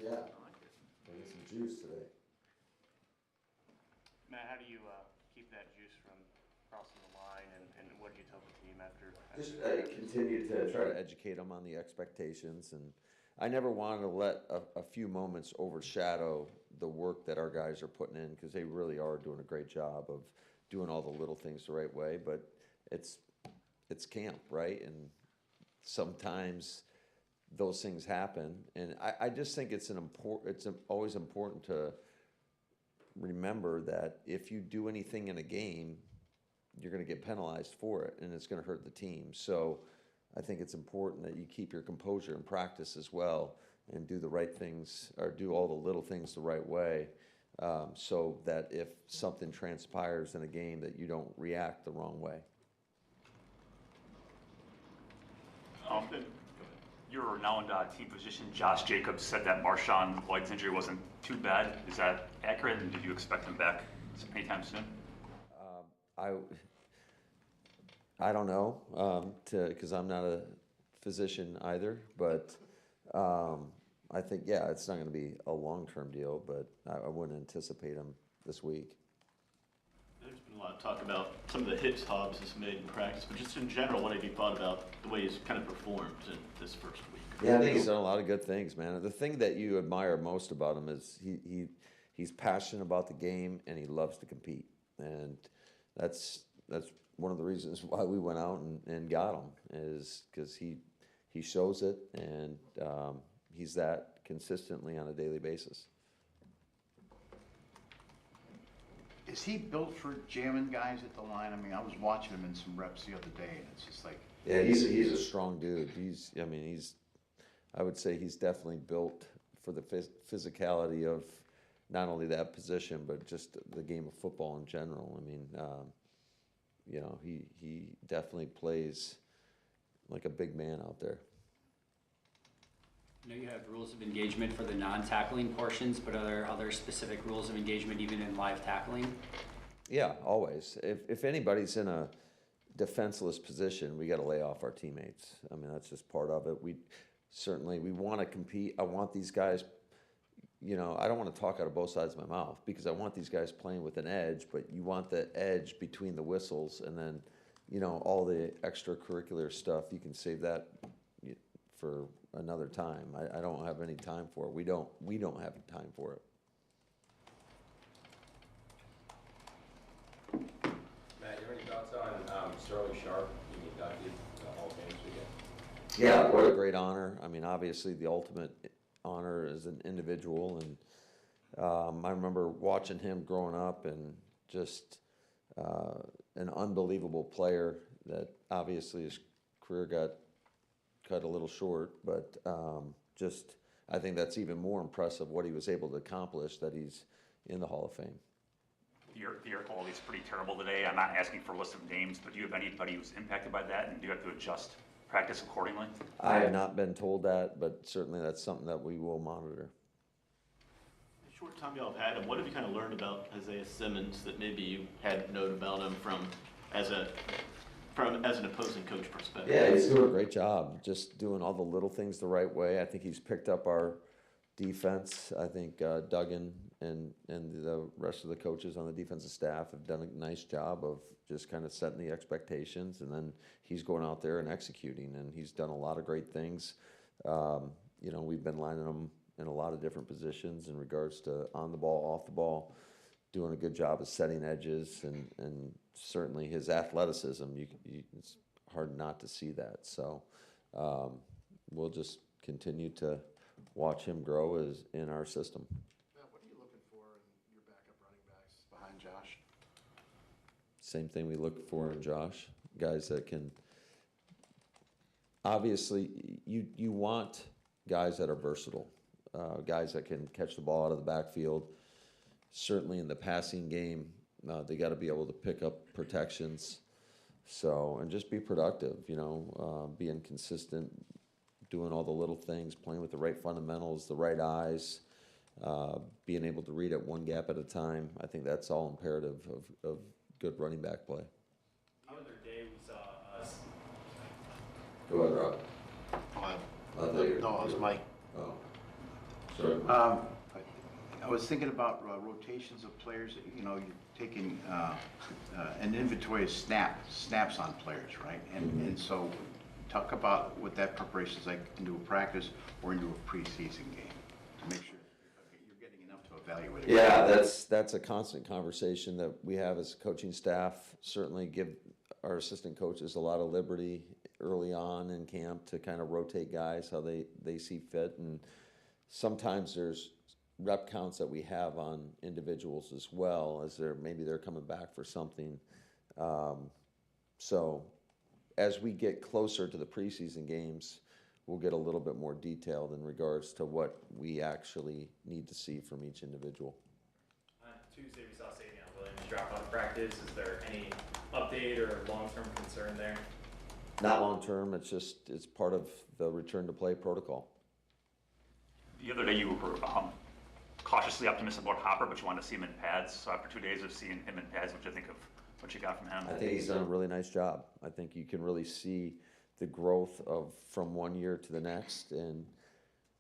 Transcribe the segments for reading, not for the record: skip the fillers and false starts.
Yeah. I get some juice today. Matt, how do you keep that juice from crossing the line, and what did you tell the team after? Just continue to try to educate them on the expectations, and I never wanted to let a few moments overshadow the work that our guys are putting in, because they really are doing a great job of doing all the little things the right way. But it's camp, right? And sometimes those things happen, and I just think it's always important to remember that if you do anything in a game, you're going to get penalized for it, and it's going to hurt the team. So I think it's important that you keep your composure in practice as well, and do the right things, or do all the little things the right way. so that if something transpires in a game that you don't react the wrong way. Your renowned team physician, Josh Jacobs, said that Marshawn Lloyd's injury wasn't too bad. Is that accurate, and did you expect him back anytime soon? I don't know, because I'm not a physician either, but I think, yeah, it's not going to be a long-term deal, but I wouldn't anticipate him this week. There's been a lot of talk about some of the hits Hobbs has made in practice, but just in general, what have you thought about the way he's kind of performed in this first week? Yeah, I think he's done a lot of good things, man. The thing that you admire most about him is he's passionate about the game and he loves to compete, and that's one of the reasons why we went out and got him, is because he shows it, and he's that consistently on a daily basis. Is he built for jamming guys at the line? I mean, I was watching him in some reps the other day, and it's just like... Yeah, he's a strong dude. I would say he's definitely built for the physicality of not only that position, but just the game of football in general. I mean, he definitely plays like a big man out there. I know you have rules of engagement for the non-tackling portions, but are there other specific rules of engagement even in live tackling? Yeah, always. If anybody's in a defenseless position, we got to lay off our teammates. I mean, that's just part of it. We want to compete. I want these guys, I don't want to talk out of both sides of my mouth, because I want these guys playing with an edge, but you want the edge between the whistles, and then, all the extracurricular stuff, you can save that for another time. I don't have any time for it. We don't have time for it. Matt, you have any thoughts on Sterling Sharp being inducted to the Hall of Fame this weekend? Yeah, what a great honor. I mean, obviously the ultimate honor as an individual, and I remember watching him growing up, and just an unbelievable player that obviously his career got cut a little short, but I think that's even more impressive what he was able to accomplish, that he's in the Hall of Fame. The air quality is pretty terrible today. I'm not asking for a list of names, but do you have anybody who's impacted by that, and do you have to adjust practice accordingly? I have not been told that, but certainly that's something that we will monitor. The short time y'all have had him, what have you kind of learned about Isaiah Simmons that maybe you hadn't known about him as an opposing coach perspective? Yeah, he's doing a great job, just doing all the little things the right way. I think he's picked up our defense. I think Duggan and the rest of the coaches on the defensive staff have done a nice job of just kind of setting the expectations, and then he's going out there and executing, and he's done a lot of great things. We've been lining him in a lot of different positions in regards to on the ball, off the ball, doing a good job of setting edges, and certainly his athleticism, it's hard not to see that. So we'll just continue to watch him grow in our system. Matt, what are you looking for in your backup running backs behind Josh? Same thing we look for in Josh, guys that can, obviously, you want guys that are versatile, guys that can catch the ball out of the backfield. Certainly in the passing game, they got to be able to pick up protections. So, and just be productive, being consistent, doing all the little things, playing with the right fundamentals, the right eyes, being able to read it one gap at a time. I think that's all imperative of good running back play. The other day we saw us. Go ahead, Rob. No, it was Mike. Oh, sorry. I was thinking about rotations of players. You're taking an inventory of snaps on players, right? And so talk about what that preparation is like into a practice or into a preseason game to make sure you're getting enough to evaluate it. Yeah, that's a constant conversation that we have as coaching staff. Certainly give our assistant coaches a lot of liberty early on in camp to kind of rotate guys how they see fit, and sometimes there's rep counts that we have on individuals as well, as they're coming back for something. So as we get closer to the preseason games, we'll get a little bit more detailed in regards to what we actually need to see from each individual. Tuesday we saw Savion Williams drop out of practice. Is there any update or long-term concern there? Not long-term, it's part of the return to play protocol. The other day you were cautiously optimistic about Hopper, but you wanted to see him in pads. So after 2 days of seeing him in pads, what do you think of what you got from him? I think he's done a really nice job. I think you can really see the growth from 1 year to the next, and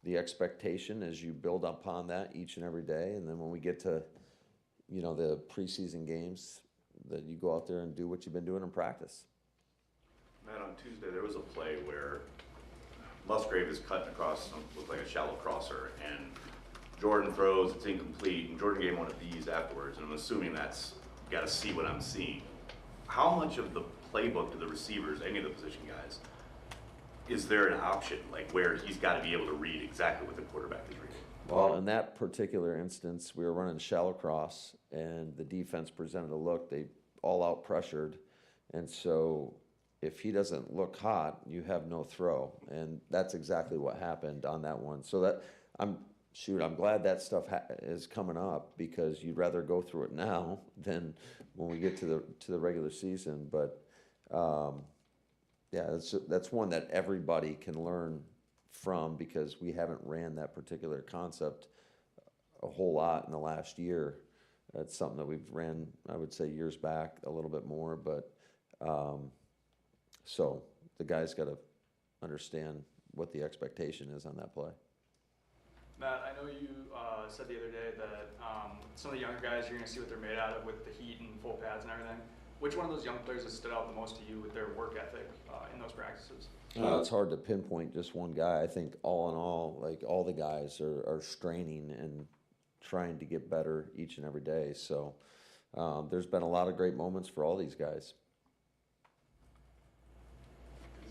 the expectation as you build upon that each and every day. And then when we get to, the preseason games, that you go out there and do what you've been doing in practice. Matt, on Tuesday, there was a play where Musgrave is cutting across, looked like a shallow crosser, and Jordan throws, it's incomplete, and Jordan gave one of these afterwards, and I'm assuming that's, you gotta see what I'm seeing. How much of the playbook to the receivers, any of the position guys, is there an option, like where he's gotta be able to read exactly what the quarterback is reading? Well, in that particular instance, we were running shallow cross, and the defense presented a look. They all out pressured, and so if he doesn't look hot, you have no throw, and that's exactly what happened on that one. So I'm glad that stuff is coming up, because you'd rather go through it now than when we get to the regular season. But yeah, that's one that everybody can learn from, because we haven't ran that particular concept a whole lot in the last year. It's something that we've ran, I would say, years back a little bit more, but so the guys got to understand what the expectation is on that play. Matt, I know you said the other day that some of the younger guys, you're going to see what they're made out of with the heat and full pads and everything. Which one of those young players has stood out the most to you with their work ethic in those practices? It's hard to pinpoint just one guy. I think all in all, like, all the guys are straining and trying to get better each and every day. So there's been a lot of great moments for all these guys.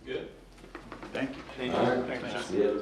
Good. Thank you. Thank you. All right. Thanks, See ya.